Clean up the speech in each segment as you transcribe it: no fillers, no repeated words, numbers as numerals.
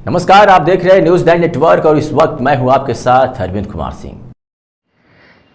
नमस्कार, आप देख रहे हैं न्यूज़ 9 नेटवर्क और इस वक्त मैं हूं आपके साथ अरविंद कुमार सिंह।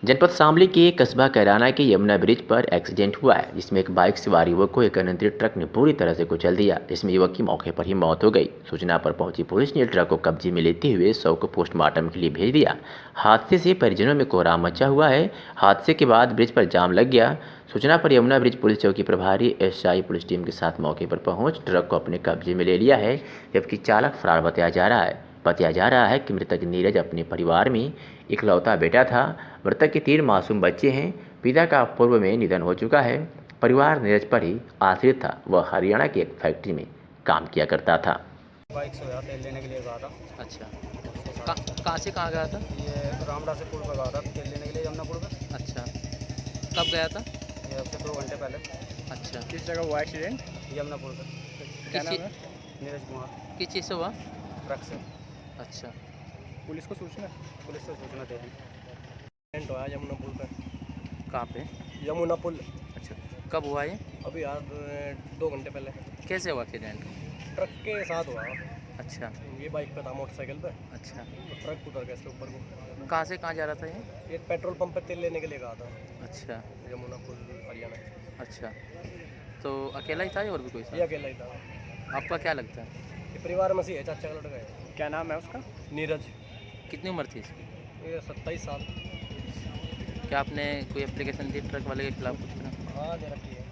जनपद शामली के कस्बा कैराना के यमुना ब्रिज पर एक्सीडेंट हुआ है, जिसमें एक बाइक सवार युवक को एक अनियंत्रित ट्रक ने पूरी तरह से कुचल दिया, जिसमें युवक की मौके पर ही मौत हो गई। सूचना पर पहुंची पुलिस ने ट्रक को कब्जे में लेते हुए शव को पोस्टमार्टम के लिए भेज दिया। हादसे से परिजनों में कोहराम मचा हुआ है। हादसे के बाद ब्रिज पर जाम लग गया। सूचना पर यमुना ब्रिज पुलिस चौकी प्रभारी एसआई पुलिस टीम के साथ मौके पर पहुंच ट्रक को अपने कब्जे में ले लिया है, जबकि चालक फरार बताया जा रहा है कि मृतक नीरज अपने परिवार में इकलौता बेटा था। मृतक के 3 मासूम बच्चे हैं। पिता का पूर्व में निधन हो चुका है। परिवार नीरज पर ही आश्रित था। वह हरियाणा की एक फैक्ट्री में काम किया करता था। बाइक से तेल लेने के लिए गया था। अच्छा, कहाँ से कहाँ गया था? ये रामडा से पुल पर गया था तेल लेने के लिए यमुनापुर पर। अच्छा, कब गया था? ये अब से 2 घंटे पहले। अच्छा, किस जगह हुआ एक्सीडेंट? यमुनापुर पर। क्या नाम है? नीरज कुमार। किस चीज़ से हुआ? ट्रक से। अच्छा, पुलिस को सूचना दे हैं। एक्सीडेंट हुआ यमुनापुर पर। कहाँ पे? यमुना पुल। अच्छा, कब हुआ ये? अभी यार 2 घंटे पहले। कैसे हुआ एक्सीडेंट? ट्रक के साथ हुआ। अच्छा, ये बाइक पे था, मोटरसाइकिल पे। अच्छा, तो ट्रक उतर गया इसके ऊपर को। कहाँ से कहाँ जा रहा था ये? ये पेट्रोल पंप पे तेल लेने के लिए गया था। अच्छा, यमुना पुल हरियाणा। अच्छा, तो अकेला ही था या और भी कोई ये था? अकेला ही था। आपका क्या लगता है? ये परिवार में से है, चाचा का लड़का है। क्या नाम है उसका? नीरज। कितनी उम्र थी इसकी? ये 27 साल। क्या आपने कोई एप्लीकेशन दी ट्रक वाले के खिलाफ कुछ? हाँ, दे रखी है।